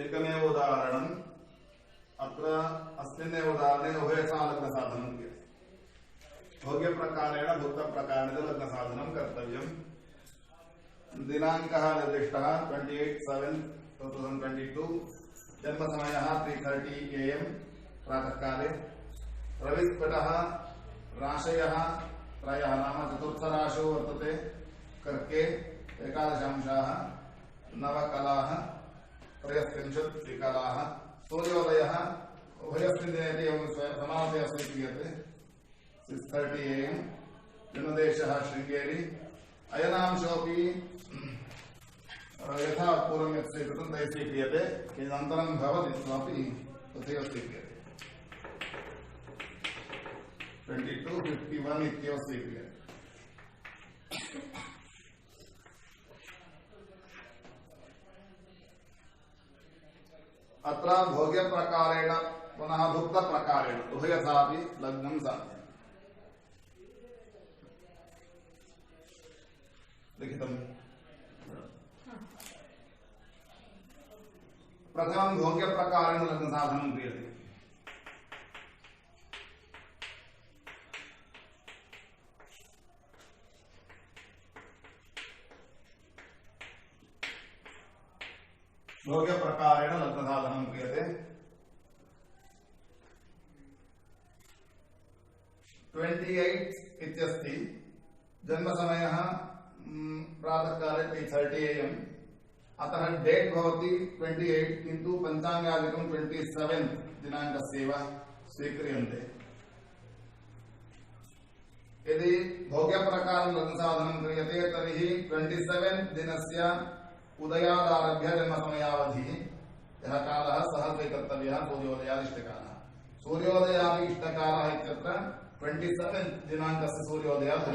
एकमेव उदाहरणम् अत्र अस्मिन्नेव उदाहरणे उभयथा लग्नसाधनं क्रियते भोग्यप्रकारेण भुक्तप्रकारेण लग्नसाधनं कर्तव्यम् दिनाङ्कः निर्दिष्टः 28/7/2022 जन्मसमयः 3:30 AM प्रातःकाले रविस्फुटः राशयः त्रयः नाम चतुर्थराशौ वर्तते कर्के 11 नवकलाः 3 विकलाः सूर्योदयः उभयस्मिन् दिने एवं समानतया स्वीक्रियते 6:30 AM जन्मदेशः शृङ्गेरी अयनांशोऽपि यथा पूर्वं यत् स्वीकृतं तैः स्वीक्रियते किन्तनन्तरं भवति तथापि तथैव स्वीक्रियते 22:51 इत्येव स्वीक्रियते अत्र भोग्यप्रकारेण पुनः भुक्तप्रकारेण उभयथापि लग्नं साध्यम् लिखितम् प्रथमं भोग्यप्रकारेण लग्नसाधनं क्रियते भोग्यप्रकारेण लग्नसाधनं क्रियते 28 इत्यस्ति जन्मसमयः प्रातःकाले 3:30 AM अतः डेट भवति 28 किन्तु पञ्चाङ्गादिकं 27 दिनाङ्कस्यैव स्वीक्रियन्ते यदि भोग्यप्रकारेण लग्नसाधनं क्रियते तर्हि 27 दिनस्य उदयादारभ्य जन्मसमयावधिः यः कालः सः स्वीकर्तव्यः सूर्योदयादिष्टकालः सूर्योदयादिष्टकालः इत्यत्र 27 दिनाङ्कस्य सूर्योदयात्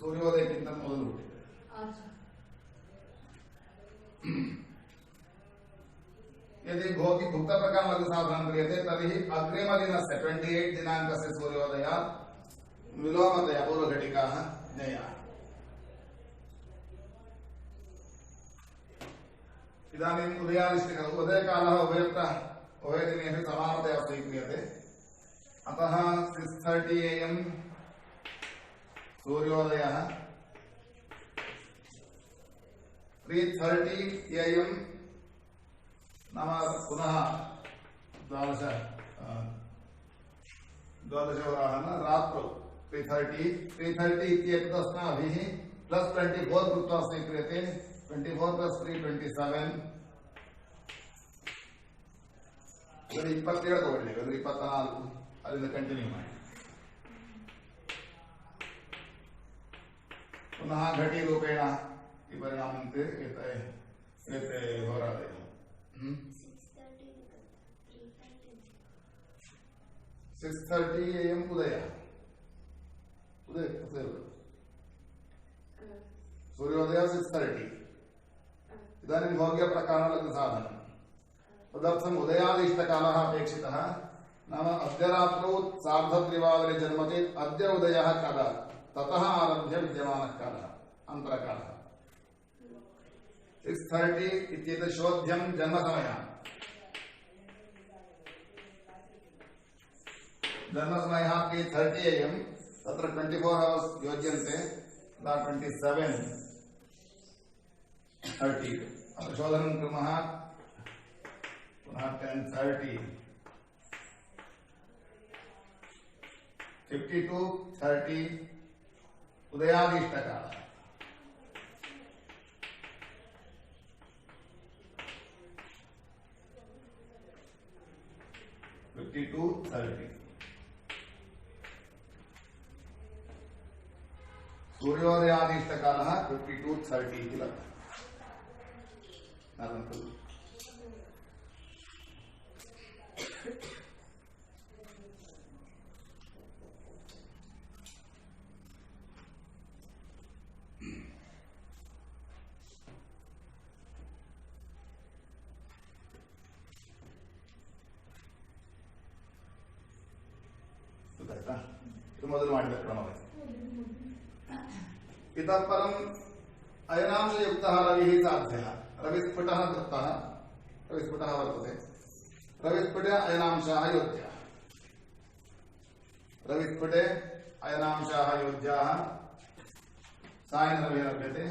सूर्योदयक्किंत मोदलु यदि भुक्तप्रकारेण लग्नसाधनं क्रियते तर्हि अग्रिमदिनस्य 28 दिनाङ्कस्य सूर्योदयात् विलोमतया पूर्वघटिकाः ज्ञेयाः इदानीम् उदयादिष्टकालः उदयकालः उभयदिनेषु समानतया स्वीक्रियते अतः 6:30 AM सूर्योदयः 3:30 AM नाम पुनः 12 न रात्रौ 3:30 इत्येतत् अस्माभिः +24 कृत्वा स्वीक्रियते 24 + 3 27 27 ತಗೊಳ್ಳಿ 24 ಅಲ್ಲಿಂದ ಕಂಟಿನ್ಯೂ ಮಾಡಿ पुनः घटी रूपेण परिणामन्ते एते होरादयः 6:30 AM उदयः सूर्योदयः 6:30 इदानीं भोग्यप्रकारेण लग्नसाधनं तदर्थम् उदयादिष्टकालः अपेक्षितः नाम अद्य रात्रौ 3:30 जन्म चेत् अद्य उदयः कदा ततः आरभ्य विद्यमानः कालः अन्तरकालः 6:30 इत्येतत् शोध्यं जन्मसमयः जन्मसमयः 3:30 AM तत्र 24 hours योज्यन्ते 27:30 अत्र शोधनं कुर्मः पुनः 10:30 52:30 उदयादिष्टकालः सूर्योदयादिष्टकालः 52:30 इति लब्धः ಮೊದಲು ಮಾಡಿದ ಕ್ರಮವೇ. इतः परम् अयनांशयुक्तः रविः साध्यः रविस्फुटः दत्तः रविस्फुटः वर्तते रविस्फुटे अयनांशाः योज्याः रविस्फुटे अयनांशाः योज्याः सायं रविः लभ्यते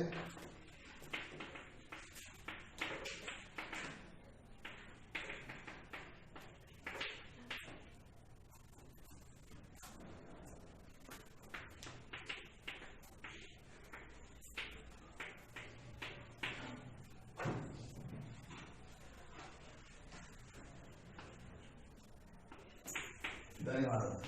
धन्यवाद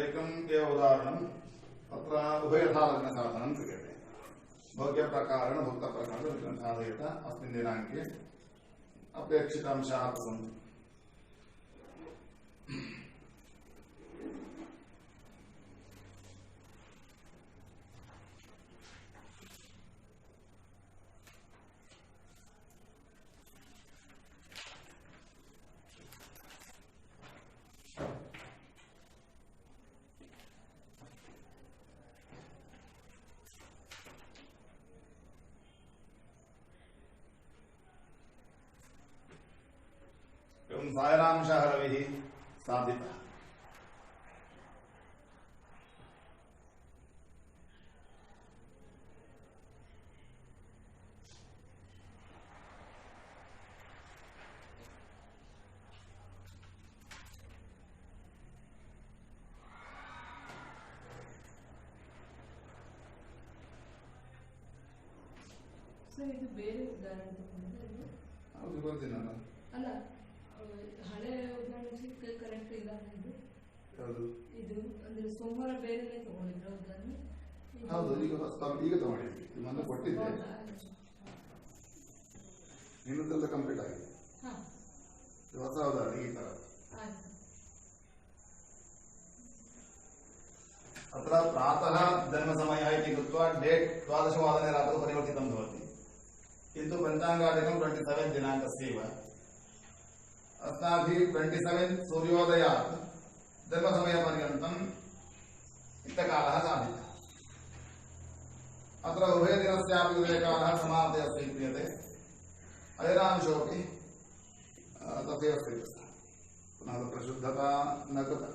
एकं एव उदाहरणम् अत्र उभयथालग्नसाधनं क्रियते भोग्यप्रकारेण भुक्तप्रकारेण साधयेत अस्मिन् दिनाङ्के अपेक्षितांशाः सन्ति सायनांशः रविः साधितः ಸರ್ ಇದು ಬೇರೆ ಉದಾಹರಣೆ ತಗೊಂಡ್ರೆ ಹೌದು ಬರ್ತೀನಲ್ಲ ಅಲ್ಲ ಹಳೆ ಉದಾಹರಣೆ ಕರೆಕ್ಟ್ ಇಲ್ಲ ಇದು ಹೌದು ಇದು ಅಂದ್ರೆ ಸೋಮವಾರ ಬೇರೆನೆ ತಗೊಂಡಿದ್ರು ಉದಾಹರಣೆ ಹೌದು ಈಗ ತಗೊಂಡಿದ್ವಿ ಮೊನ್ನೆ ಕೊಟ್ಟಿದ್ದೆ ಇನ್ನೊಂದೆಲ್ಲ ಕಂಪ್ಲೀಟ್ ಆಗಿದೆ ಹೊಸ ಉದಾಹರಣೆ ಈ ತರ अत्र प्रातः जन्मसमयः इति कृत्वा डेट् 12वादने रात्रौ परिवर्तितं भवति किन्तु पञ्चाङ्गादिकं 27 दिनाङ्कस्यैव अस्माभिः 27 सूर्योदयात् जन्मसमयपर्यन्तम् इत्थकालः साधितः अत्र उभयदिनस्यापि उदयकालः समाप्ते स्वीक्रियते अयनांशोऽपि तथैव स्वीकृतः पुनः तत्र शुद्धता न कृता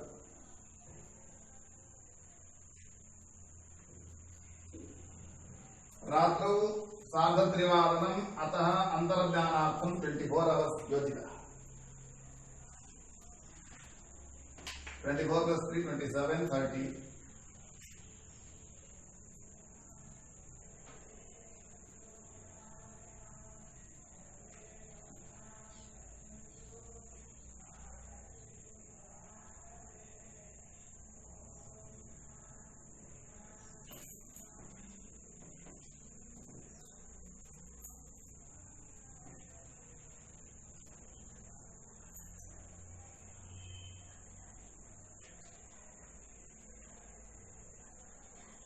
रात्रौ 3:30 अतः अंतर्ज्ञानार्थं 24 hours योजितः 24 + 3 27 30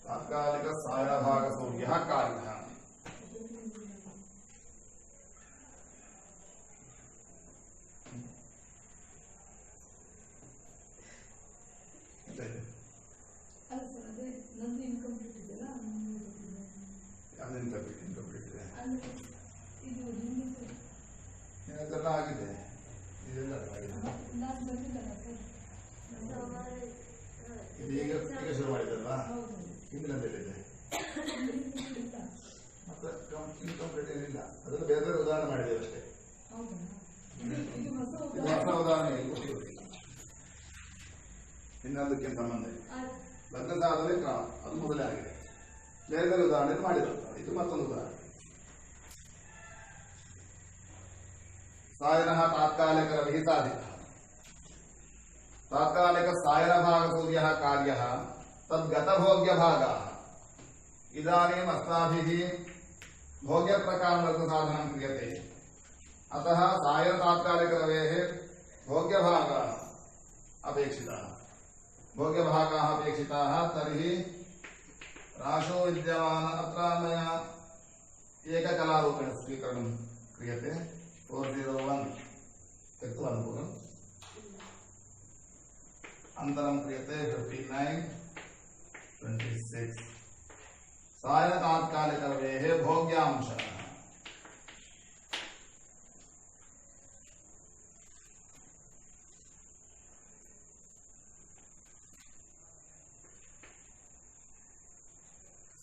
तात्कालिक सायभाग सूर्यः कार्यः ಅಲ್ಲ ಸರ್ ಅದೇ ನಂದು ಇನ್ಕಂಪ್ಲೀಟ್ ಇದೆಯಲ್ಲ ಅದು ಇನ್ಕಂಪ್ಲೀಟ್ ಇದೆ ಅಂದ್ರೆ ಇದು ನಿಮ್ಗೆ ಇದೆಲ್ಲ ಆಗಿದೆ ಇದೆಲ್ಲ ಆಗಿದೆ ನಾನು ಬಂದಿದ್ದಲ್ಲ ಸರ್ ಇದು ಈಗ ಶುರು ಮಾಡಿದ್ದಲ್ವಾ ಹೌದು ಹಿಂದಿನಲ್ಲಿದೆ ಮತ್ತೆ ಇನ್ಕಂಪ್ಲೀಟ್ ಏನಿಲ್ಲ ಅದನ್ನು ಬೇರೆ ಬೇರೆ ಉದಾಹರಣೆ ಮಾಡಿದ್ದೇವೆ ಅಷ್ಟೇ ಹೌದಾ ಇದು ಹೊಸ ಇದು ಹೊಸ ಉದಾಹರಣೆ ಕೊಟ್ಟಿದ್ದೀವಿ ಇನ್ನೊಂದಕ್ಕೆ ಸಂಬಂಧ ಇಲ್ಲ ಲಗ್ನ ಸಾಧನೆ ಕ್ರಮ ಅದು ಮೊದಲೇ ಆಗಿದೆ ಬೇರೆ ಬೇರೆ ಉದಾಹರಣೆ ಮಾಡಿರೋದು ಇದು ಮತ್ತೊಂದು ಉದಾಹರಣೆ सायनः तात्कालिक रविः साधितः तात्कालिक सायनभाग सूर्यः कार्यः तद्गतभोग्यभागाः इदानीम् अस्माभिः भोग्यप्रकारलघुसाधनं क्रियते अतः सायन तात्कालिक रवेः भोग्यभागाः अपेक्षिताः भोग्यभागाः अपेक्षिताः तर्हि राशो विद्यमान अत्र मया एककलारूपेण स्वीकरणं क्रियते 401 त्यक्त्वा अनुकूलम् अनन्तरं क्रियते 59 26 सायन तात्कालिकरवेः भोग्यांशः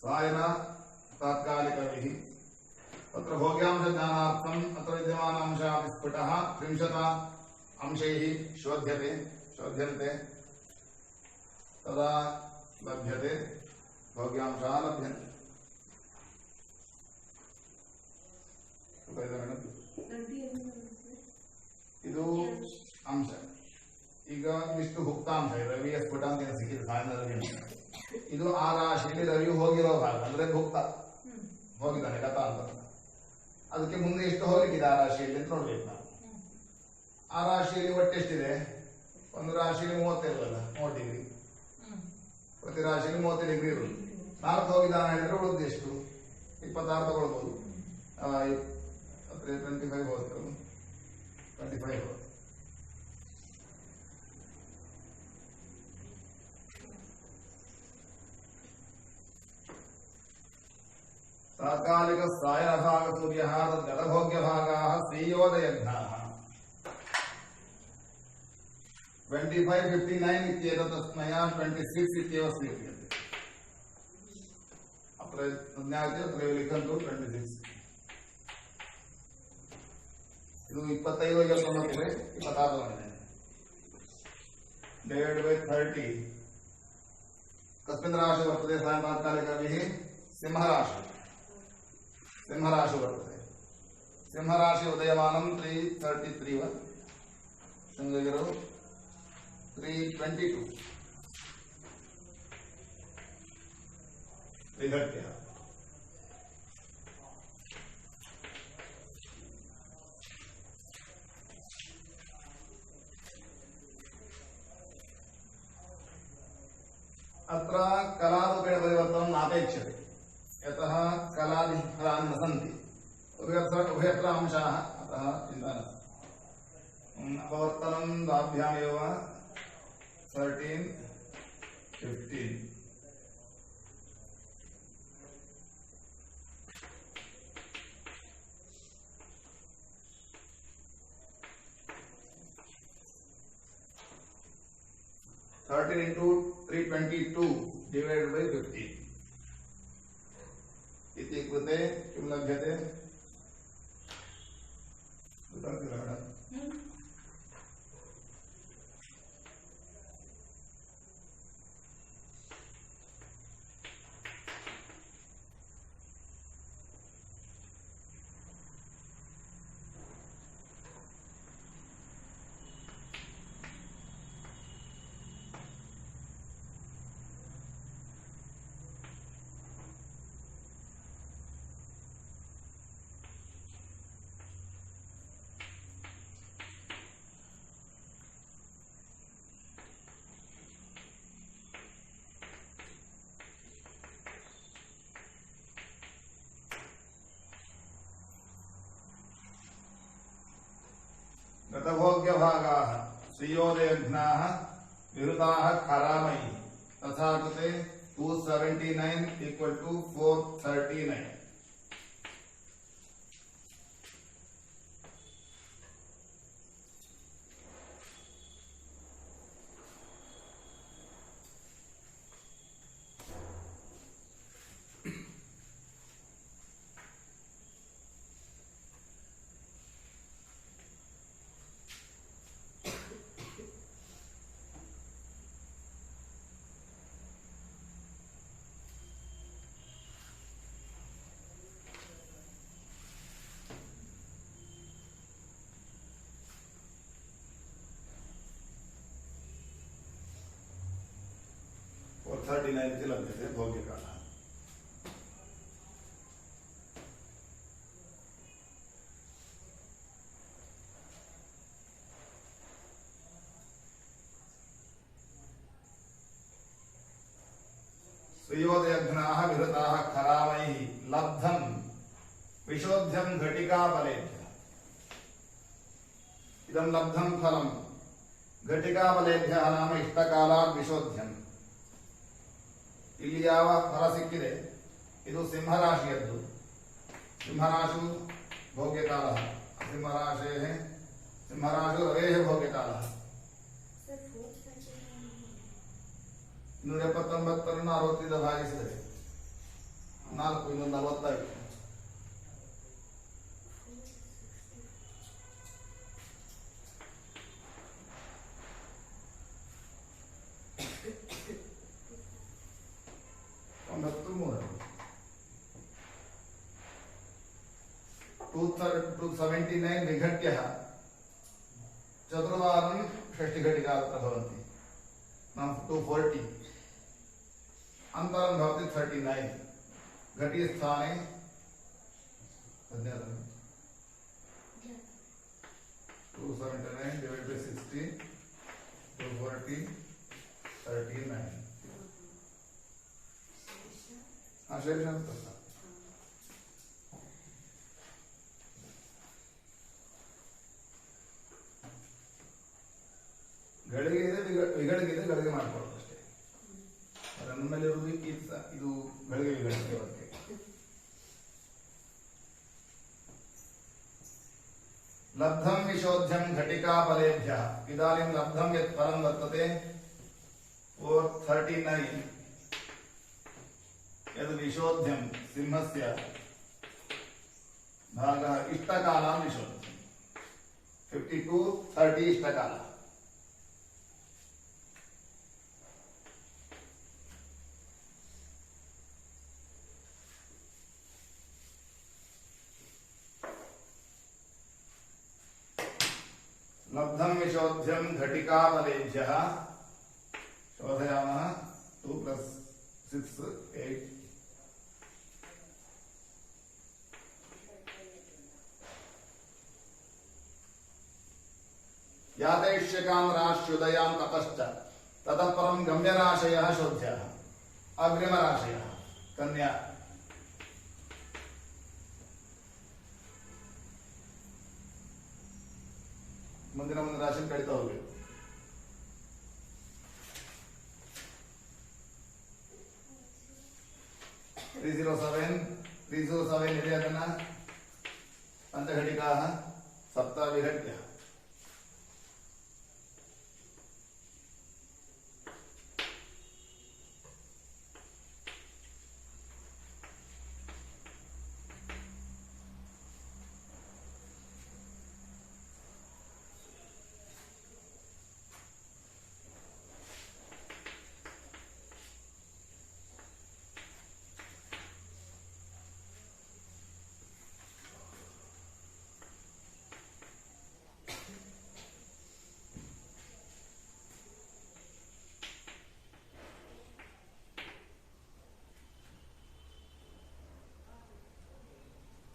सायन तात्कालिकरविः तत्र भोग्यांशज्ञानार्थम् अत्र विद्यमानांशः विस्फुटः 30 अंशैः शोध्यन्ते तदा लभ्यते भोग्यांशः लभ्यन्ते ಇದು ಅಂಶ ಈಗ ಇಷ್ಟು ಭುಕ್ತಾಂಶ ರವಿಯ ಸ್ಫುಟ ಅಂತ ಏನು ಸಿಕ್ಕಿದೆ ಸಾಯನ ರವಿ ಇದು ಆ ರಾಶಿಯಲ್ಲಿ ರವಿ ಹೋಗಿರೋ ಭಾಗ ಅಂದ್ರೆ ಭುಕ್ತ ಹೋಗಿದ್ದಾನೆ ಗತ ಅಂತ ಅದಕ್ಕೆ ಮುಂದೆ ಎಷ್ಟು ಹೋಗ್ಲಿಕ್ಕಿದೆ ಆ ರಾಶಿಯಲ್ಲಿ ಅಂತ ನೋಡ್ಬೇಕು ನಾವು ಆ ರಾಶಿಯಲ್ಲಿ ಒಟ್ಟೆಷ್ಟಿದೆ ಒಂದು ರಾಶಿಯಲ್ಲಿ 32 ಅಲ್ಲ 30 ಡಿಗ್ರಿ ಪ್ರತಿ ರಾಶಿಯಲ್ಲಿ 30 ಡಿಗ್ರಿ ಇರುವುದು 4 ಹೋಗಿದ್ದಾನೆ ಹೇಳಿದ್ರೆ ಉಳಿದು ಎಷ್ಟು 26 ತಗೊಳ್ಬಹುದು 25 ಹೋಗ್ತದೆ 25 ಹೋಗುತ್ತೆ तात्कालिक सायन भाग सूर्यः तद्गतभोग्य भागाः श्रेयोदयघ्नाः 25-59 इत्येतदस्मया 26 इत्येव स्वीक्रियते अत्र ज्ञायते अत्र लिखन्तु 26 ಇದು 25 29 26 ಮಾಡಿದ್ದೇನೆ डिवाइडेड बाय 30 कस्मिन् राशि वर्तते सायं तात्कालिकरविः सिंहराशि वर्तते सिंहराशि उदयमानं 333 वा शृङ्गगिरौ 322 त्रिघट्यः अत्र कलारूपेण परिवर्तनं नापेक्षते यतः कलादिः फलानि न सन्ति उभयत्र अंशाः अतः चिन्ता नास्ति अपवर्तनं द्वाभ्यामेव 13 15 13 into 322 divided by 50 इति कृते किं लभ्यते गतभोग्य भागाः श्रियोदयघ्नाः विहृताः खरामैः तथा कृते 279 equal to 439 39 इति लभ्यते भोग्यकालः विहृताः खरामैः लब्धं विशोध्यं घटिकाफलेभ्यः ಇದಂ ಲಬ್ಧಂ ಫಲಂ ಘಟಿಕಾಬಲೇಭ್ಯಃ ನಾಮ ಇಷ್ಟಕಾಲಾತ್ ವಿಶೋಧ್ಯಂ. ಇಲ್ಲಿ ಯಾವ ಫಲ ಸಿಕ್ಕಿದೆ ಇದು ಸಿಂಹರಾಶಿಯದ್ದು. ಸಿಂಹರಾಶು ಭೋಗ್ಯಕಾಲ, ಸಿಂಹರಾಶೇ ಸಿಂಹರಾಶು ರವೇಹ ಭೋಗ್ಯಕಾಲ. 279 60 ಭಾಗಿಸಿದರೆ 4 245. ಒಂಬತ್ತು 279 विघट्य चतुर्वारं षष्टिघटिका अत्र भवन्ति. 240 अन्तरं भवति 39. घटी स्थाने 279 divided by 60 240 39. शेषं तथा ಗಳಿಗೆ ಇದೆ ವಿಗಳಿಗೆ ಇದೆ, ಗಳಿಗೆ ಮಾಡ್ಕೊಳ್ಳೋದು ಅಷ್ಟೇ. ನಮ್ಮಲ್ಲಿರುವುದು ಇದು ಗಳಿಗೆ ವಿಗಳಿಗೆ ಬಗ್ಗೆ. लब्धं विशोध्यं घटिकाफलेभ्यः. इदानीं लब्धं यत् फलं वर्तते 439 यद् विशोध्यं सिंहस्य भागः इष्टकालां विशोध्यं 52 30 इष्टकालः. लब्धं विशोध्यं घटिकाफलेभ्यः शोधयामः. 2 + 6 8 यातैष्यकां राश्युदयां ततश्च ततः परं गम्यराशयः शोध्यः. अग्रिमराशयः कन्या ಮುಂದಿನ ಒಂದು ರಾಶಿ ಕಡಿತಾ ಹೋಗಬೇಕು. 307 ಇದೆ, ಅದನ್ನ ಪಂಚಘಟಿಕಾः ಸಪ್ತ ವಿಘಟ್ಯ.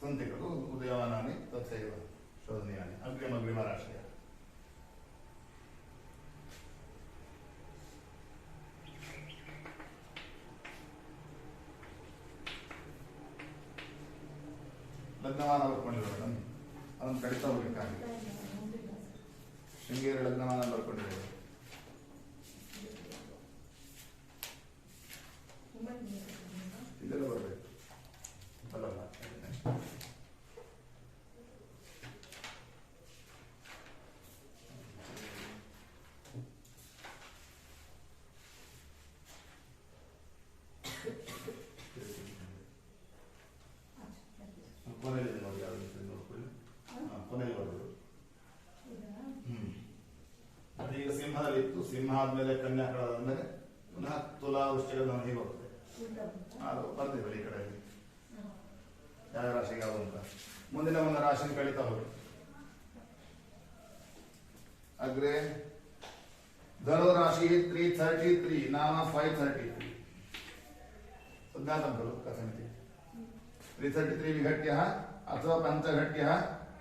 सन्ति खलु उदयमानानि तथैव शोधनीयानि. अग्रिमराशयः ಲಗ್ನಮಾನ ಬರ್ಕೊಂಡಿರೋದು ಅದನ್ನು ಕಡಿತಾ ಹೋಗ್ಬೇಕಾಗಿದೆ. ಶೃಂಗೇರಿ ಲಗ್ನಮಾನ ಬರ್ಕೊಂಡಿರೋದು ಇದೆಲ್ಲ ಬರಬೇಕು. ಅಲ್ಲಲ್ಲ ಕೊನೆಯಲ್ಲಿ ನೋಡಿ, ಯಾವ್ದು ನೋಡ್ಕೊಳ್ಳಿ. ಕೊನೆಯಲ್ಲಿ ಬರೋದು. ಅದೀಗ ಸಿಂಹದಲ್ಲಿ ಇತ್ತು, ಸಿಂಹ ಆದ್ಮೇಲೆ ಕನ್ಯಾ ಕಳಾದ್ಮೇಲೆ ಪುನಃ ತುಲಾ ವೃಶ್ಚಿಕ ಹೀಗೆ ಹೋಗ್ತದೆ. ಅದು ಬರ್ತೀವಿ ಈ ಕಡೆಯಲ್ಲಿ ಯಾವ ರಾಶಿಗೆ ಯಾವುದು ಅಂತ. ಮುಂದಿನ ಒಂದು ರಾಶಿ ಕಳೀತಾ ಹೋಗಿ. ಅಗ್ರೆ ಧನು ರಾಶಿ 333 ನಾಮ 533 ज्ञातं खलु कथमिति. 333 विघट्यः अथवा पञ्चघट्यः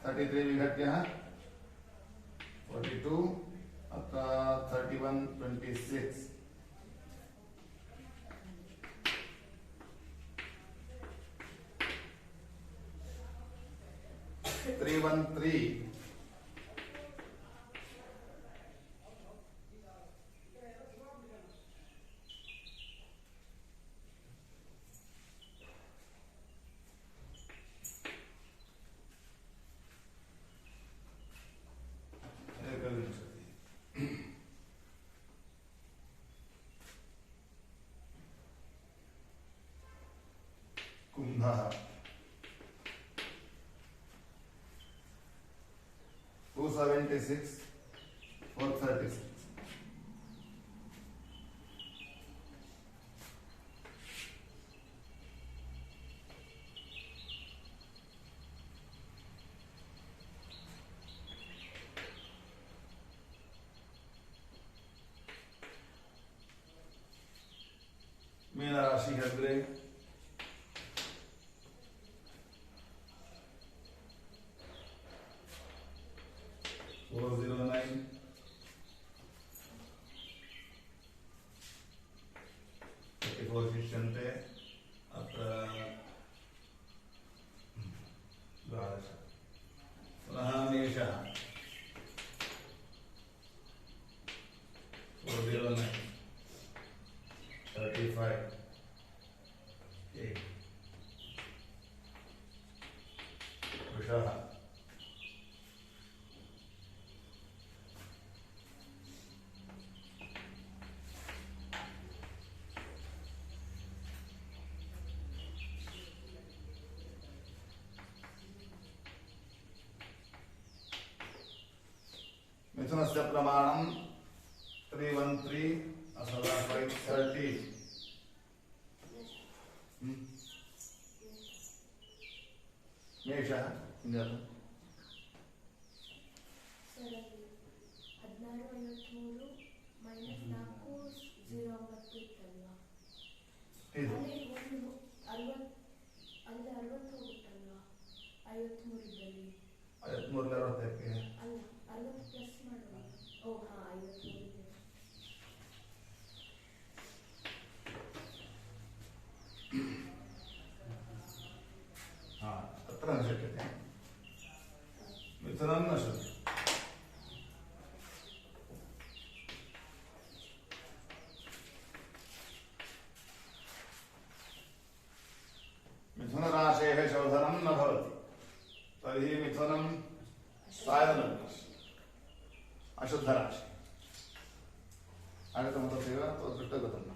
33 विघट्यः 42 अथवा 31 26 313 कुंभः 276 436 मीन राशि है 409 34 शिष्यन्ते अत्र द्वादश पुनः मेषः 409 35 8 वृषः मिथुनस्य प्रमाणं 313 असदा 530 मेषः जातं ಇದು 53 हाँ अत्र न शक्यते मिथुनं न शक्यते मिथुनराशेः शोधनं न भवति तर्हि मिथुनं सायनलग्नम् अशुद्धराशि आगतं तथैव दृष्टगतं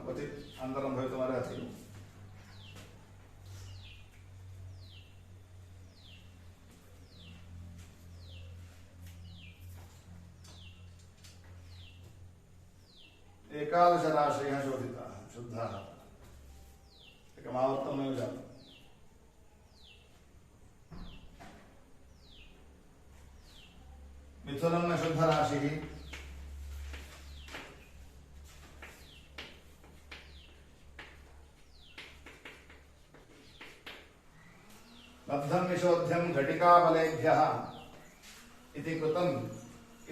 क्वचित् अन्तरं भवितुमर्हति एकादश राशयः शोधिताः शुद्धाः एकमावर्तनमेव जातम् मिथुनं न शुद्धराशिः लब्धं निषोध्यं घटिकाबलेभ्यः इति कृतम्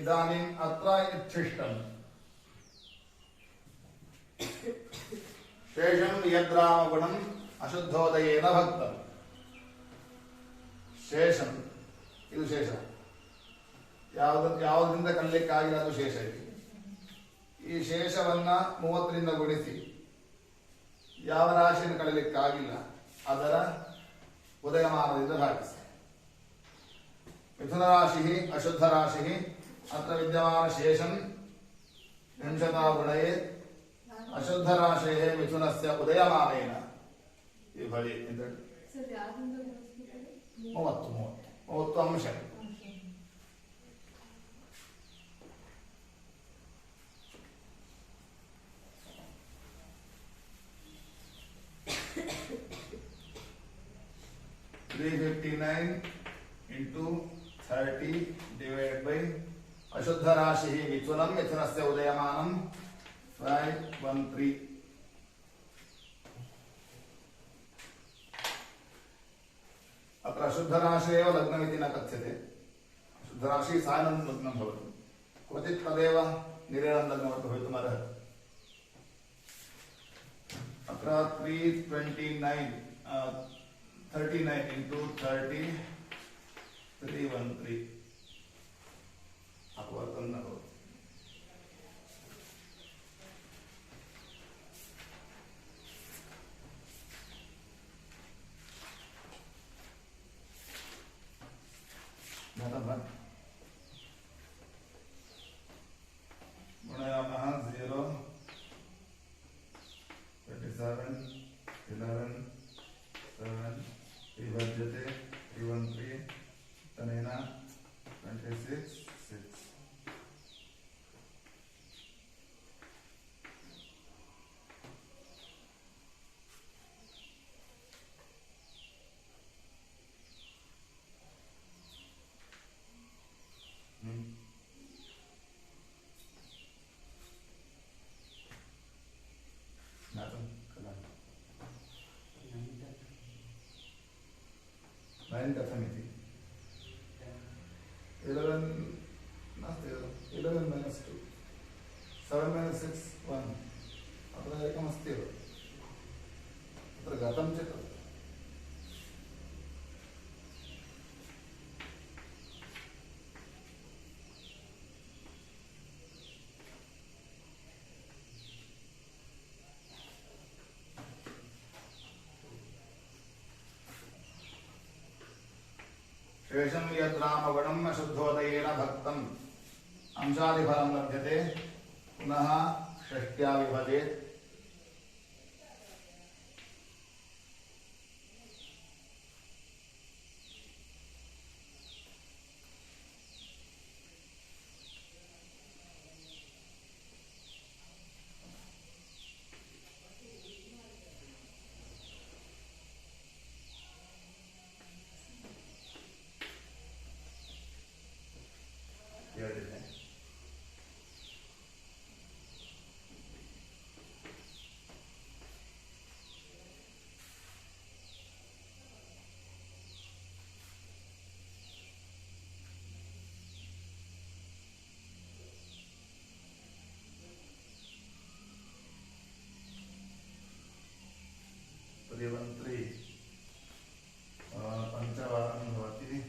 इदानीम् अत्र इत्थिष्टम् शेषं यद्रामगुणम् अशुद्धोदयेन भक्तम् शेषं ಇದು ಶೇಷ ಯಾವುದರಿಂದ ಕಲಿಯಕ್ಕಾಗಿಲ್ಲ ಅದು ಶೇಷ ಇದೆ ಈ ಶೇಷವನ್ನ 30 ರಿಂದ ಗುಣಿಸಿ ಯಾವ ರಾಶಿಯನ್ನು ಕಲಿಯಕ್ಕಾಗಿಲ್ಲ ಅದರ ಉದಯಮಾನದಿಂದ ಭಾಗಿಸಿ ಮಿಥುನ ರಾಶಿ ಅಶುದ್ಧ ರಾಶಿ ಅತ್ರ ವಿದ್ಯಮಾನ ಶೇಷಂ ವಿಂಶತಾ ಗುಣಯೇತ್ ಅಶುದ್ಧ ರಾಶೇಃ ಮಿಥುನಸ್ಯ ಉದಯಮಾನೇನ ವಿಭಜಿ ಅಂತ 30 ಅಂಶ into 30 divided by अशुद्ध राशि मिथुनं मिथुनस्य उदयमानं 513 अत्र अशुद्ध राशि एव लग्नमिति न कथ्यते शुद्ध राशि सायनं लग्नं भवति क्वचित् तदेव निरेणं लग्नवत् भवितुमर्हति अत्र 39 into 30 313 अपवर्तन न हो गुणयामः 0 विभज्यते 313 तनेन 26 6 ज्ञातं खलु 9 कथमिति 11 नास्ति 11 minus 2 7 minus 6 1 अत्र एकमस्ति एव अत्र गतं चेत् शेषं यद्रामगुणम् अशुद्धोदयेन भक्तम् अंशादिफलं लभ्यते पुनः षष्ट्या विभजेत् त्रिवन्त्री पञ्चवारं भवति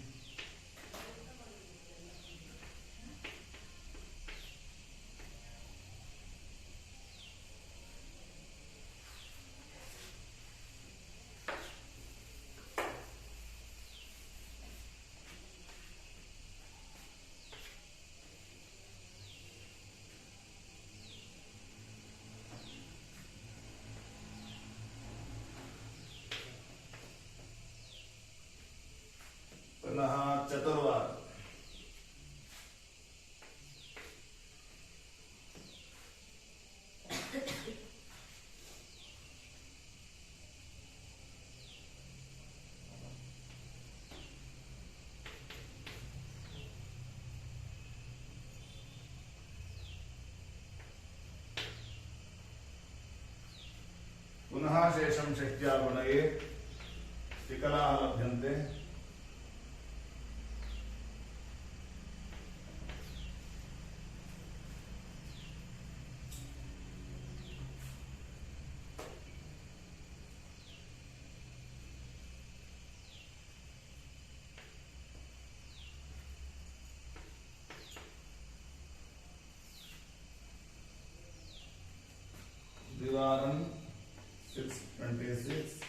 पुनः चतुर्वार पुनः शेषं शक्त्या गुणये विकलाः लभ्यन्ते द्विवारं 626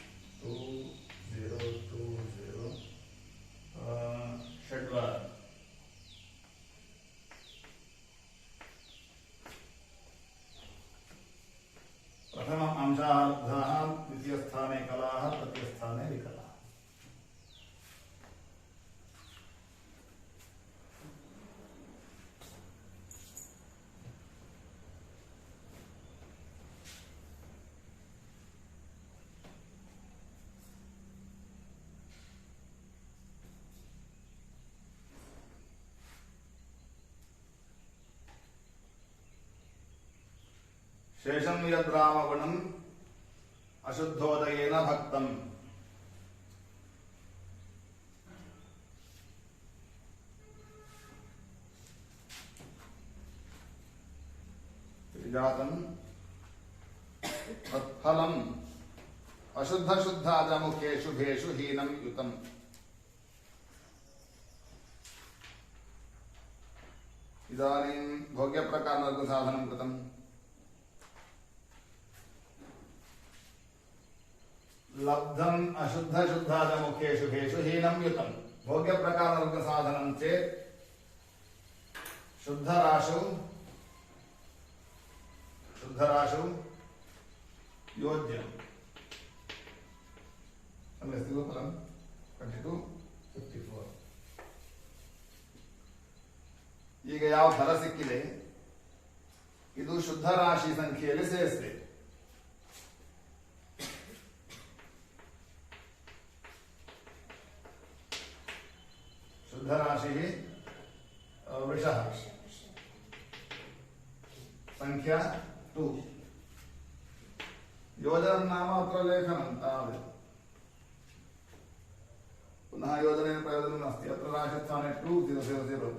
2020 षड्वार प्रथमम् अंशाः लब्धाः द्वितीयस्थाने कलाः तृतीयस्थाने विकलाः शेषं यद्रामगुणम् अशुद्धोदयेन भक्तम् जातं तत्फलम् अशुद्धशुद्धाजमुखे शुभेषु हीनं युतम् इदानीं भोग्यप्रकारसाधनं कृतम् लब्धम अशुद्ध शुद्धादमुखे शुभेषु हीनं युतम भोग्य प्रकार साधनं चेत शुद्धराशौ योज्यम् अन्यस्ति फलम् 22, 54. ಈಗ ಯಾವ ಫಲ ಸಿಕ್ಕಿದೆ ಇದು ಶುದ್ಧ ರಾಶಿ ಸಂಖ್ಯೆಯಲ್ಲಿ ಸೇರಿಸಬೇಕು. ಶುದ್ಧ ರಾಶಿ ವೃಷಃ ಸಂಖ್ಯಾ 2. ಯೋಜನ ನಾಮ ಅತ್ರ ಲೇಖನಂ ತಾವत् पुनः योजनेन प्रयोजनं नास्ति. अत्र राशिस्थाने 2000.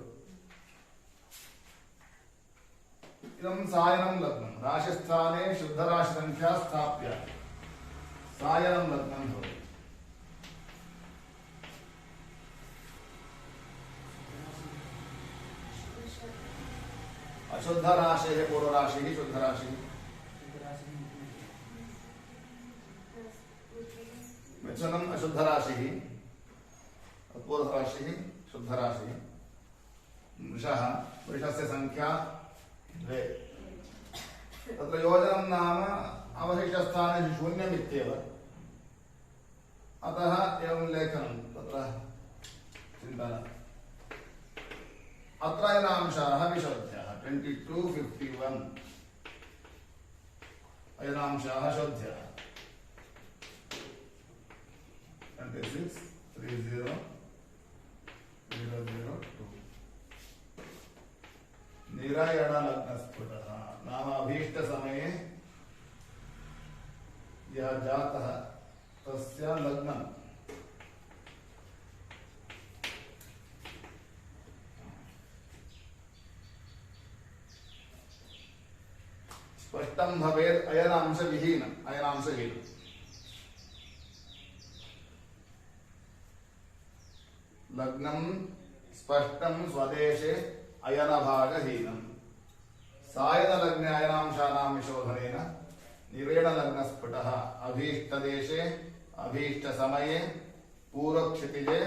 इदं सायनं लग्नं राशिस्थाने शुद्धराशिसङ्ख्या स्थाप्य सायनं लग्नं भवति. अशुद्धराशेः पूर्वराशिः शुद्धराशिः मिथुनम् अशुद्धराशिः पूर्वराशिः शुद्धराशिः वृषः वृषस्य संख्या 2. तत्र योजनं नाम अवशिष्टस्थाने शून्यमित्येव अतः एवं लेखनं तत्र चिन्ता न. अत्र अयनांशाः विशोध्यः 22, 51 अयनांशाः शोध्यः 26, 30, 002 निरायण लग्नस्फुटः नाम अभीष्ट समये यः जातः तस्य लग्नं स्पष्टं भवेत्. अयनांशविहीनम् अयनांशहीनम् लग्नं स्पष्टं स्वदेशे अयनभागहीनम्. सायनलग्ने अयनांशानां विशोधनेन निरेणलग्नस्फुटः अभीष्टदेशे अभीष्टसमये पूर्वक्षितिजे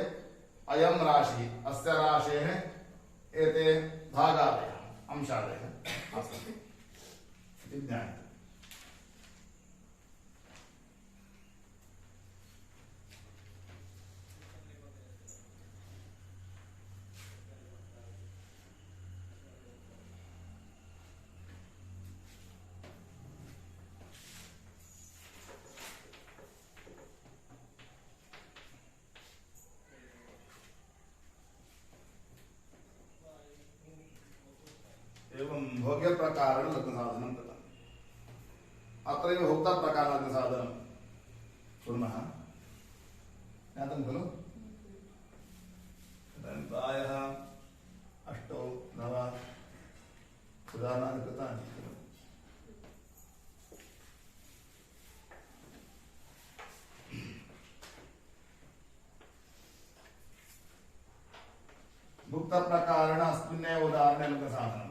अयं राशिः अस्य राशेः एते भागादयः अंशादयः आसन् इति ज्ञायते. एवं भोग्य प्रकार लग्न साधनं कृतम्. अत्रैव भोक्ता प्रकार लग्न साधनं कुर्मः. ज्ञातं खलु? इदानीं प्रायः 8, 9 उदाहरणानि कृतानि खलु. भुक्त प्रकारेण अस्मिन्नेव उदाहरणे लग्न साधनम्.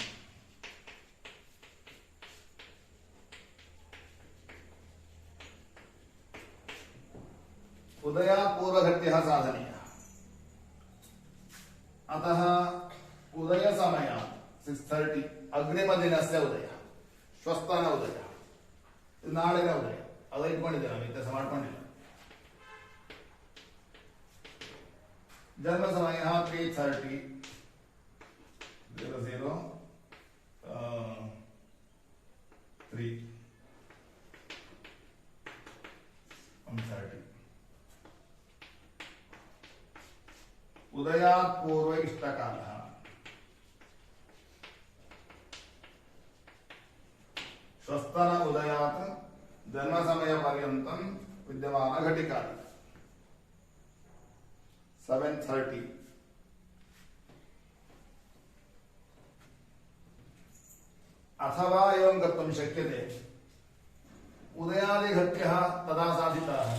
उदयात् पूर्वघट्यः साधनीयः. अतः उदय समयात् 6:30 अग्रिमदिनस्य उदयः श्वस्तन उदयः नाಳಿನ ಉದಯ ಅದು ಇಟ್ಕೊಂಡಿದ್ದೇವೆ ನಾವು ವ್ಯತ್ಯಾಸ ಮಾಡ್ಕೊಂಡಿಲ್ಲ. जन्म समय 3:30 00 3 1:30 उदयात् पूर्व इष्टकालः श्वस्तन उदयात् जन्म समय पर्यन्तं विद्यमान घटिकाल 7:30 अथवा एवं कर्तुं शक्यते. उदयादिघट्यः तदा साधिताः.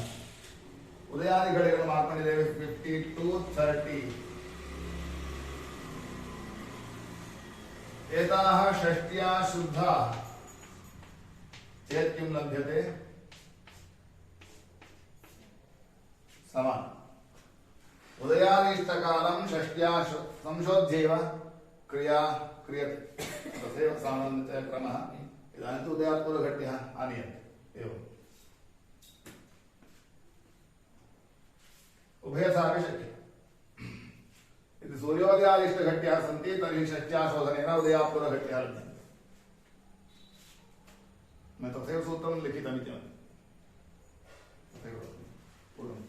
उदयादिघटिकं मार्पणिदेवे 52:30 एताः षष्ट्या शुद्धाः चेत् किं लभ्यते? समान. उदयादिष्टकालं षष्ट्या संशोध्यैव क्रिया क्रियते. तथैव सामान्यतया क्रमः. इदानीं तु उदयात् पूर्वघट्यः आनीयते. एवम् उभयथापि शक्यते यदि सूर्योदयादिष्टघट्याः सन्ति तर्हि षष्ट्याशोधनेन उदयात्तरघट्याः लभ्यन्ते न तथैव सूत्रं लिखितमिति मन्ये तथैव पूर्वम्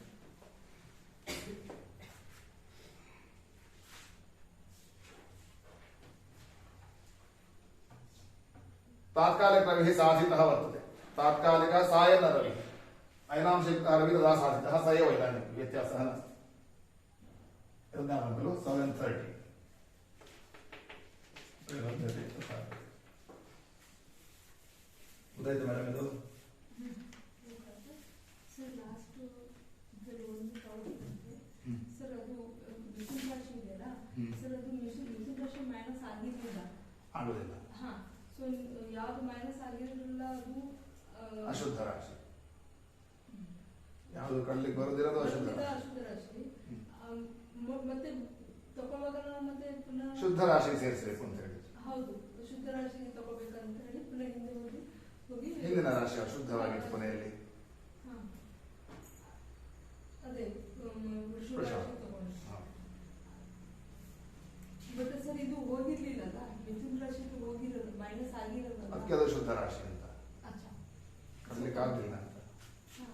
तात्कालिक रविः साधितः वर्तते तात्कालिक सायन रविः अयनांशयुक्तः रविः तदा साधितः स एव इदानीं व्यत्यासः नास्ति ज्ञातं खलु 7:30 उदयते ಮೇಡಮ್ ಇದು ಸರ್ ಲಾಸ್ಟ್ ಇದರಲ್ಲಿ ಒಂದು ಕೌಂಟ್ ಇದೆ ಸರ್ ಅದು ಮಿಥುನ ರಾಶಿ ಇದೆಯಲ್ಲ ಸರ್ ಅದು ಮಿಥುನ ರಾಶಿ ಮೈನಸ್ ಆಗಿರಲಿಲ್ಲ ಆಗುವುದಿಲ್ಲ ಹಾ ಸೊ ಯಾವುದು ಮೈನಸ್ ಆಗಿರಲಿಲ್ಲ ಅದು ಅಶುದ್ಧ ರಾಶಿ ಯಾವುದು ಕಡ್ಲಿಕ್ಕೆ ಬರೋದಿರೋದು ಅಶುದ್ಧ ರಾಶಿ ಅಶುದ್ಧ ರಾಶಿ ಮತ್ತೆ ತಗೊಳ್ಳುವಾಗ ನಾವು ಮತ್ತೆ ಪುನಃ ಶುದ್ಧ ರಾಶಿ ಸೇರಿಸಬೇಕು ಅಂತ ಹೇಳಿ ಹೌದು ಶುದ್ಧ ರಾಶಿ ತಗೋಬೇಕಂತ ಹೇಳಿ ಪುನಃ ಹಿಂದೆ ಹೋಗಿ ಹಿಂದಿನ ರಾಶಿ ಅಶುದ್ಧವಾಗಿತ್ತು ಕೊನೆಯಲ್ಲಿ ಹಾ ಅದೇ ವೃಷಭ ರಾಶಿ ತಗೊಂಡು ಬಟ್ ಸರ್ ಇದು ಹೋಗಿರ್ಲಿಲ್ಲಲ್ಲ ಮಿಥುನ ರಾಶಿಗೆ ಹೋಗಿರೋದು ಮೈನಸ್ ಆಗಿರೋದು ಅದಕ್ಕೆ ಅದು ಶುದ್ಧ ರಾಶಿ ಅಂತ ಅಚ್ಚಾ ಕಡ್ಲಿಕ್ಕೆ ಆಗಲಿಲ್ಲ ಅಂತ ಹಾ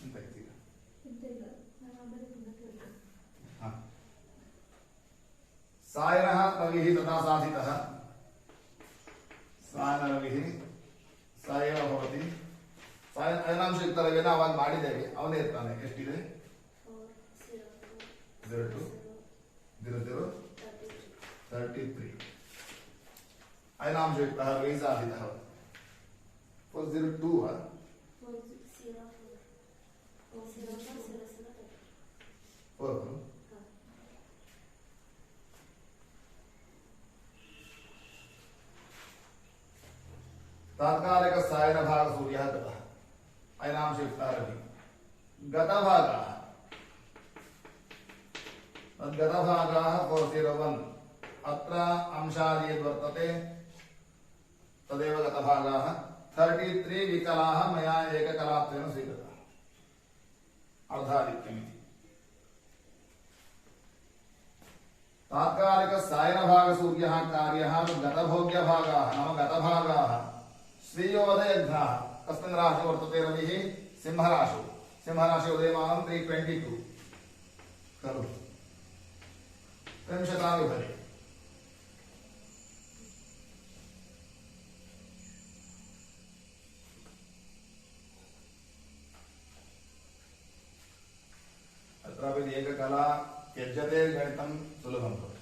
ಅಂತ ಇದ್ದೀಗ ಎಂತ ಇಲ್ಲ ನಾನು ಆಮೇಲೆ ಪುನಃ ಕೇಳ್ತೇನೆ सायनः रविः तथा साधितः सायन रविः स एव भवति सायन अयनांशयुक्त रविನ ಅವಾಗ ಮಾಡಿದ್ದೇವೆ ಅವನೇ ಇರ್ತಾನೆ ಎಷ್ಟಿದೆ 02 00 33 अयनांशयुक्तः रविः साधितः 402 4 तात्कालिक सायन भाग सूर्यः गतः अयनांशयुक्तः रविः गतभागाः तद्गतभागाः 401 अत्र अंशादि यद्वर्तते तदेव गतभागाः 33 विकलाः मया एककलात्वेन स्वीकृताः अर्धाधिक्यमिति तात्कालिक सायन भाग सूर्यः कार्यः गतभोग्यभागाः नाम गतभागाः स्वीयोदयघ्नाः कस्मिन् राशौ वर्तते रविः सिंहराशौ सिंहराशि उदयमानं 322 खलु 30 विभजे अत्रापि एककला त्यज्यते गणितं सुलभं भवति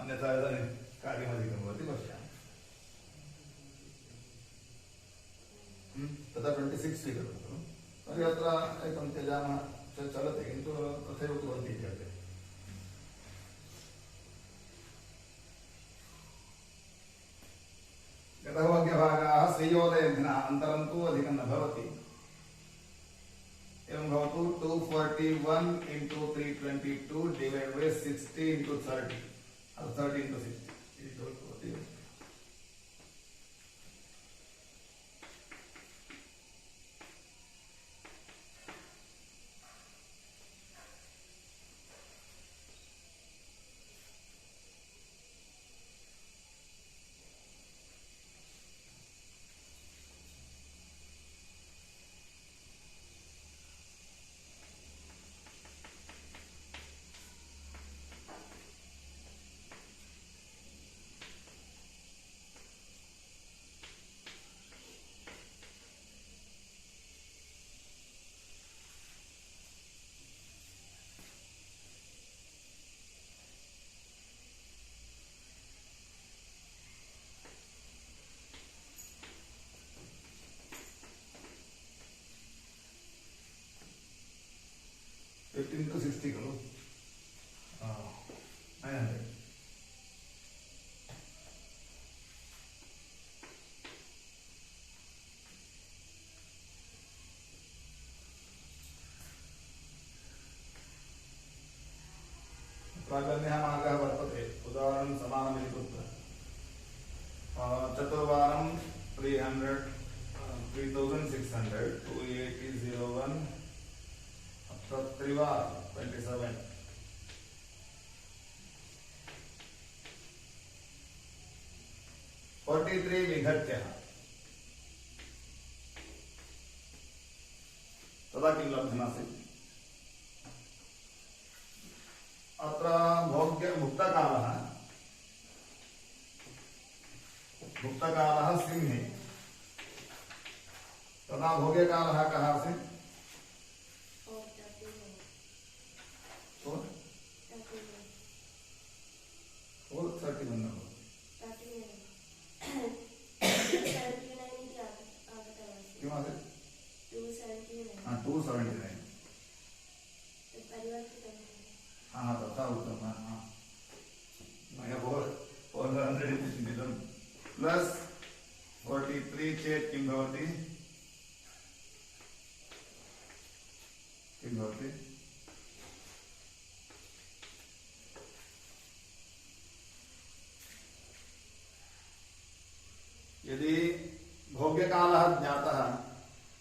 अन्यथा इदानीं कार्यमधिकं भवति पश्यामः तथा 26 स्वीकरोतु तर्हि अत्र एकं त्यजामः चलति किन्तु तथैव कुर्वन्ति इत्यर्थे गतभोग्यभागाः स्वीयोदयघ्नाः अन्तरं तु अधिकं न भवति एवं भवतु 241 into 322 divided by 60 into 30 or 30 into 60 is equal to 40. into 60 kilo. 900. प्रागण्यः मार्गः वर्तते उदाहरणं समानमिति कृत्वा चतुर्वारं 3600 2 8 8001 अत्र 27 43 विघट्य तदा किं लब्धमासीत् अत्र भोग्य मुक्तकालः सिंहे तदा भोग्यकालः कः आसीत् 431 किम् आसीत् 279 हाँ तथा उत्तमः मया 400 इति चिन्तितं प्लस् 43 चेत् किं भवति यदि भोग्यकालः ज्ञातः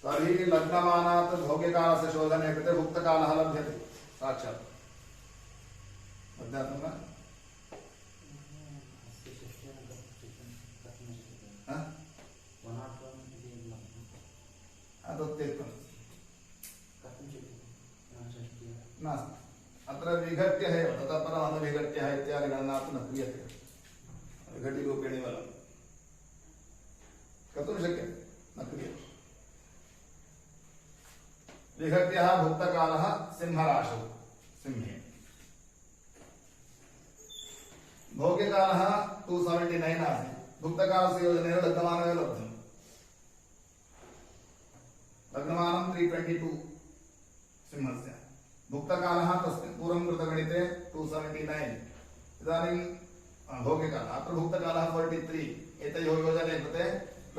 तर्हि लग्नमानात् भोग्यकालस्य शोधने कृते भुक्तकालः लभ्यते साक्षात् ज्ञातं वा नास्ति अत्र विघट्यः एव ततः परम् अनुविघट्यः इत्यादि गणना तु न क्रियते विघटिरूपेण एव कर्तुं शक्यते न क्रियते विघट्यः भुक्तकालः सिंहराशौ सिंहे भोग्यकालः 279 आसीत् भुक्तकालस्य योजनेन लग्नमानमेव लब्धम् लग्नमानं 322 सिंहस्य भुक्तकालः तस्मिन् पूर्वं कृतगणिते 279 इदानीं भोग्यकालः अत्र भुक्तकालः 43 एतयोः योजने कृते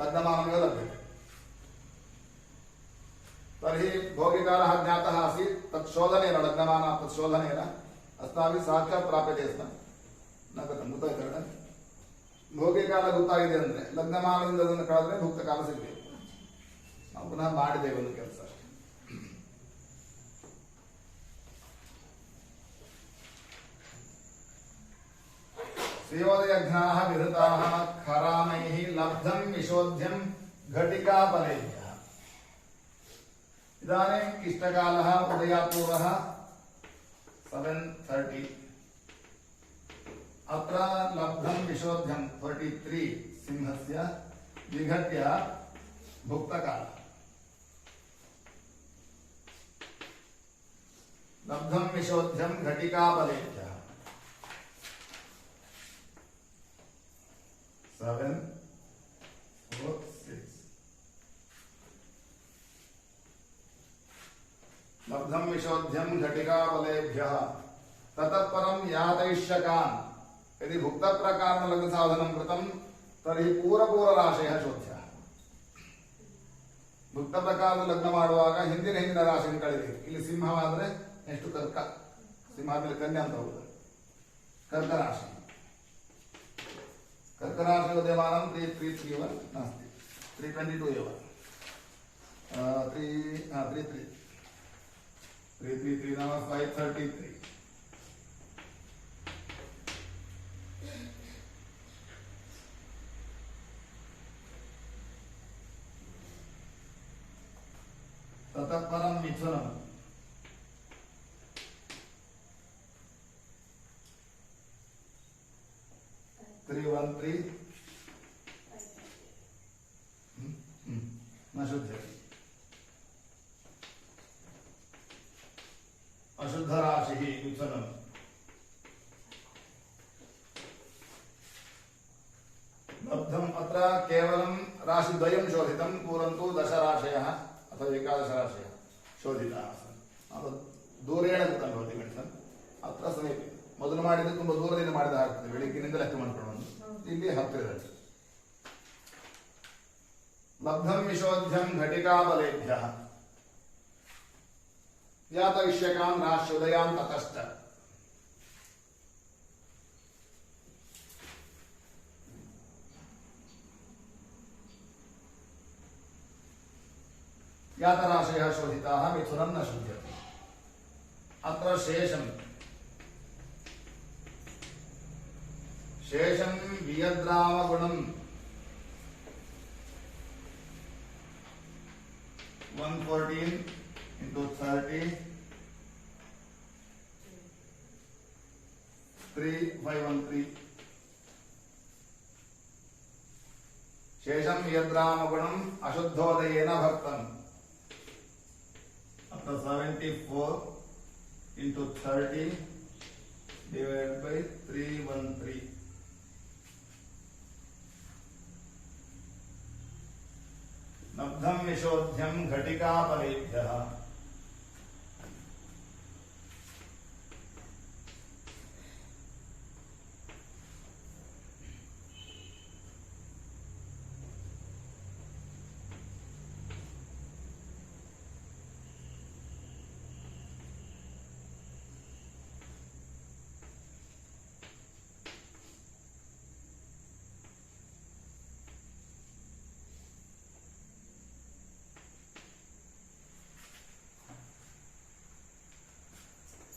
लग्नमानमेव लभ्यते तर्हि भोग्यकालः ज्ञातः आसीत् तत् शोधनेन लग्नमानात् तत् शोधनेन अस्माभिः साक्षात् प्राप्यते स्म न कृतं कुतः भोग्यकाल ಗೊತ್ತಾಗಿದೆ ಅಂದ್ರೆ ಲಗ್ನಮಾನದಿಂದ ಅದನ್ನು ಕಳೆದ್ರೆ ಭುಕ್ತಕಾಲ ಸಿಗಬೇಕು ನಾವು ಪುನಃ ಮಾಡಿದ್ದೇವೆ ಒಂದು ಕೆಲಸ श्रेयोदयघ्नाः विहृताः खरामैः लब्धं विशोध्यं घटिकाफलेभ्यः इदानीम् इष्टकालः उदयात्पूर्वः 7:30 अत्र लब्धं विशोध्यं 43 सिंहस्य विघट्य भुक्तकालः लब्धं विशोध्यं घटिकाफलेभ्यः 7 4 6 लब्धं विशोध्यं घटिकाफलेभ्यः ततः परं यातैष्यकान् यदि भुक्त प्रकार लग्न साधनं कृतं तर्हि पूर्वराशयः शोध्यः भुक्त प्रकार लग्न ಮಾಡುವಾಗ ಹಿಂದಿನ ರಾಶಿಯನ್ನು ಕಳೆಯಿರಿ ಇಲ್ಲಿ ಸಿಂಹವಾದರೆ ಎಷ್ಟು ಕರ್ಕ ಸಿಂಹ ಆದ್ಮೇಲೆ ಕನ್ಯಾ ಅಂತ ಹೋಗುತ್ತದೆ ಕರ್ಕ ರಾಶಿ कर्कराशि उदयमानं 331 नास्ति 322 एव 333 नाम 533 ततः परं मिथुनम् 313 न शुद्ध अशुद्ध राशि मिथुनम् लब्धम् अत्र केवलं राशिद्वयं शोधितं पूर्वं तु 10 राशयः अथवा 11 राशयः शोधिताः आसन् दूरेण कृतं भवति गणितम् अत्र समीपे ಮೊದಲು ಮಾಡಿದ್ದು ತುಂಬಾ ದೂರದಿಂದ ಮಾಡಿದ ಆಗ್ತದೆ ಬೆಳಗ್ಗಿನಿಂದ ಲೆಕ್ಕ ಮಾಡ್ಕೊಳ್ಳೋದು ಇಲ್ಲಿ ಹತ್ತಿರದಲ್ಲಿ ಲಬ್ಧಂ ವಿಶೋಧ್ಯಂ ಘಟಿಕಾಫಲೇಭ್ಯಃ ಯಾತಯಿಷ್ಯಕಾನ್ ರಾಶ್ಯೋದಯಾನ್ ತತಶ್ಚ यातराशयः शोधिताः मिथुनं न शुध्यते। अत्र शेषं वियद्रामगुणं 114 into 30 3513 शेषं वियद्रामगुणम् अशुद्धोदयेन भक्तम्। अत्र 74 into 30 divided by 313 नब्धं विशोध्यं घटिकापलेभ्यः।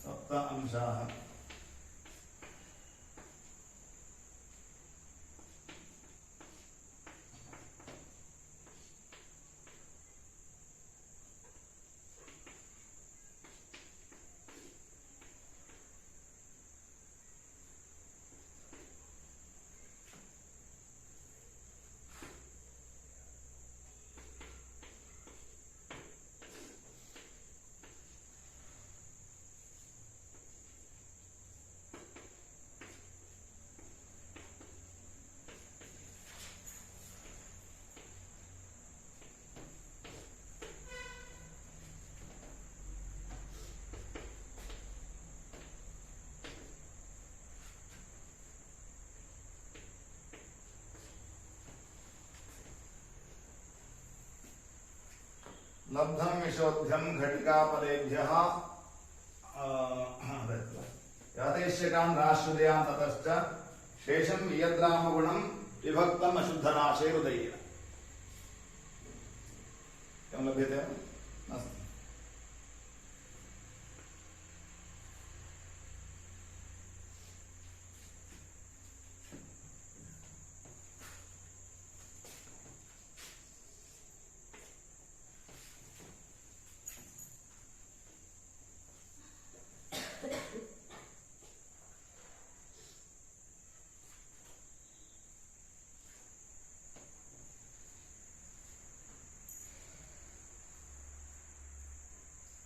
सप्त अंशाः। लब्धं विशोध्यं घटिकापलेभ्यः यातेश्यकान् राश्रुदयान् ततश्च शेषं वियद्रामगुणं विभक्तम् अशुद्धनाशे हृदयेन। किं लभ्यते? नास्ति।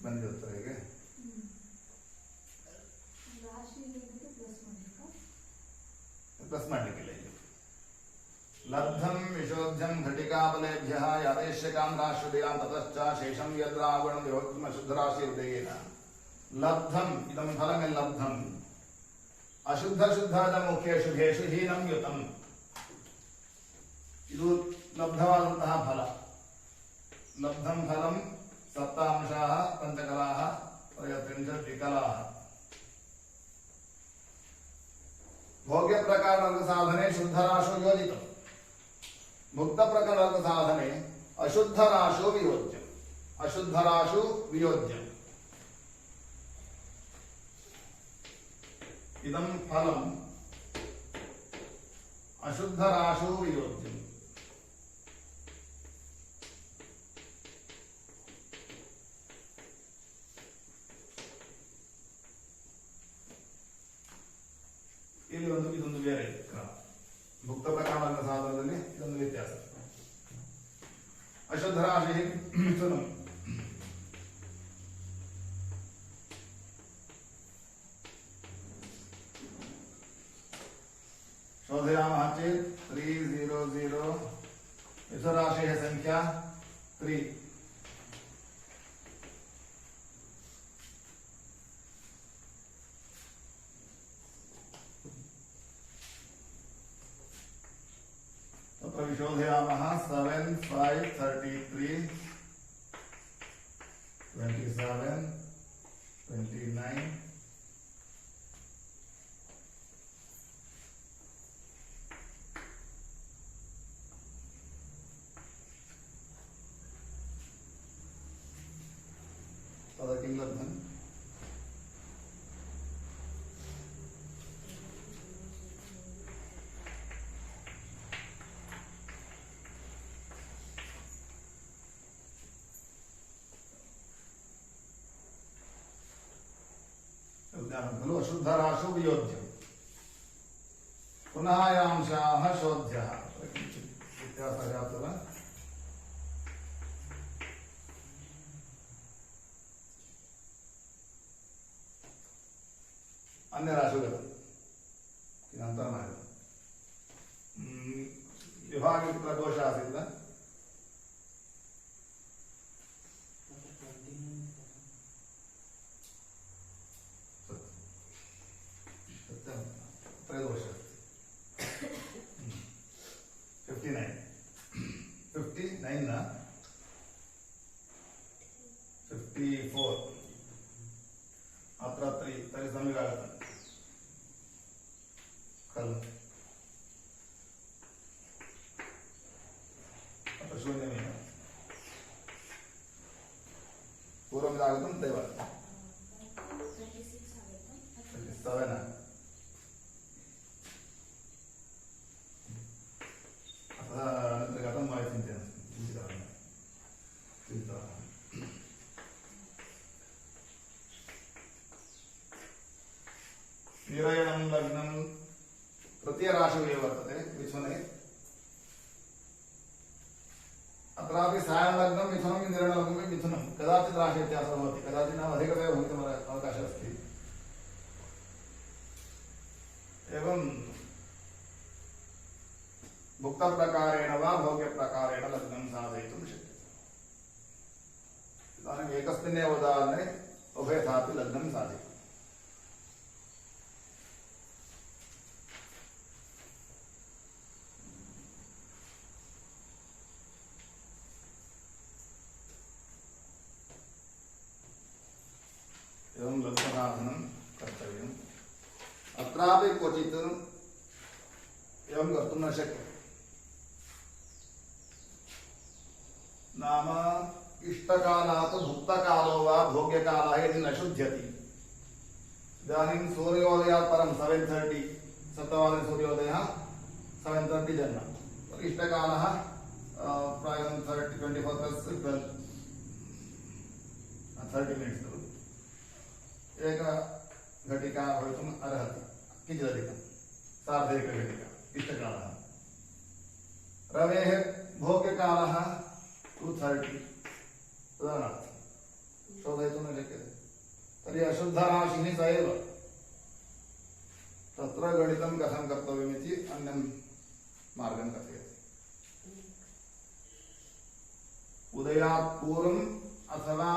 ಬಂದಿ ಉತ್ತರ ಹೇಗೆ? ಪ್ಲಸ್ ಮಾಡಲಿಕ್ಕಿಲ್ಲ ಇಲ್ಲಿ. ಲಬ್ಧಂ ವಿಶೋಧ್ಯಂ ಘಟಿಕಾಬಲೇಭ್ಯಃ ಯಾದೇಶ್ಯಕಾನ್ ರಾಶ್ರುದಯಾನ್ ತತಶ್ಚ ಶೇಷಂ ಯದ್ರಾವಣಂ ವಿಭಕ್ತಂ ಅಶುದ್ಧರಾಶಿ ಹೃದಯೇನ. ಲಬ್ಧಂ ಇದಂ ಫಲಂ ಲಬ್ಧಂ ಅಶುದ್ಧ ಶುದ್ಧಾದ ಮುಖ್ಯೇಷು ಭೇಷು ಹೀನಂ ಯುತಂ. ಇದು ಲಬ್ಧವಾದಂತಹ ಫಲ. ಲಬ್ಧಂ ಫಲಂ सप्तांशाः पंचकलाः त्रयस्त्रिंशत् विकलाः। भोग्य प्रकार साधने शुद्धराशो योजितम्। मुक्त प्रकार साधने अशुद्धराशो वियोज्यम्। अशुद्धराशो वियोज्यम्। इदं फलम् अशुद्धराशो वियोज्यम्। ಇಲ್ಲಿ ಒಂದು ಇದೊಂದು ಬೇರೆ ಕ್ರಮ. ಮುಕ್ತ ಪ್ರಕಾರದ ಸಾಧನದಲ್ಲಿ ಇದೊಂದು ವ್ಯತ್ಯಾಸ. ಅಶುದ್ಧ ರಾಶಿ ಮಿಥುನಂ. शोधयामः चेत् 300 मिथुनराशेः संख्या 3। विशोधयामः 7 5 33 27 29 28 किं लब्धम् खलु अशुद्धराशौ वियोज्यम् पुनः यांशाः शोध्यः किञ्चित् व्यत्यासः जातः वा अन्यराशौ गतम् किमन्तरमागतम् विभागे कुत्र दोषः आसीत् वा दोषः 59 न 54 अत्र तर्हि सम्यक् आगतम् खलु अत्र शून्यमेव पूर्वमिदागतं तदेव 7 गतं वा चिन्तयामि निरयनं लग्नं तृतीयराशौ एव वर्तते मिथुने अत्रापि सायं लग्नं मिथुनं निरयनलग्नं मिथुनं कदाचित् राशि व्यत्यासः भवति कदाचित् नाम अधिकतया भवितुम् अवकाशः अस्ति एवं भुक्तप्रकारेण वा भोग्यप्रकारेण लग्नं साधयितुं शक्यते इदानीम् एकस्मिन्नेव उदाहरणे उभयथापि लग्नं साधयति एवं लग्नसाधनं कर्तव्यम् अत्रापि क्वचित् एवं कर्तुं न शक्यते नाम इष्टकालात् भुक्तकालो वा भोग्यकालः यदि न शुध्यति इदानीं सूर्योदयात् परं 7:30 सप्तवादने सूर्योदयः 7:30 जन्म इष्टकालः प्रायः 24 + 12 30 मिनिट्स् खलु एकघटिका भवितुम् अर्हति किञ्चिदधिकं सार्धैकघटिका इष्टकालः रवेः भोग्यकालः 2:30 तदनर्थं शोधयितुं न शक्यते तर्हि अशुद्धराशिः स एव तत्र गणितं कथं कर्तव्यमिति अन्यं मार्गं कथयति उदयात् पूर्वम् अथवा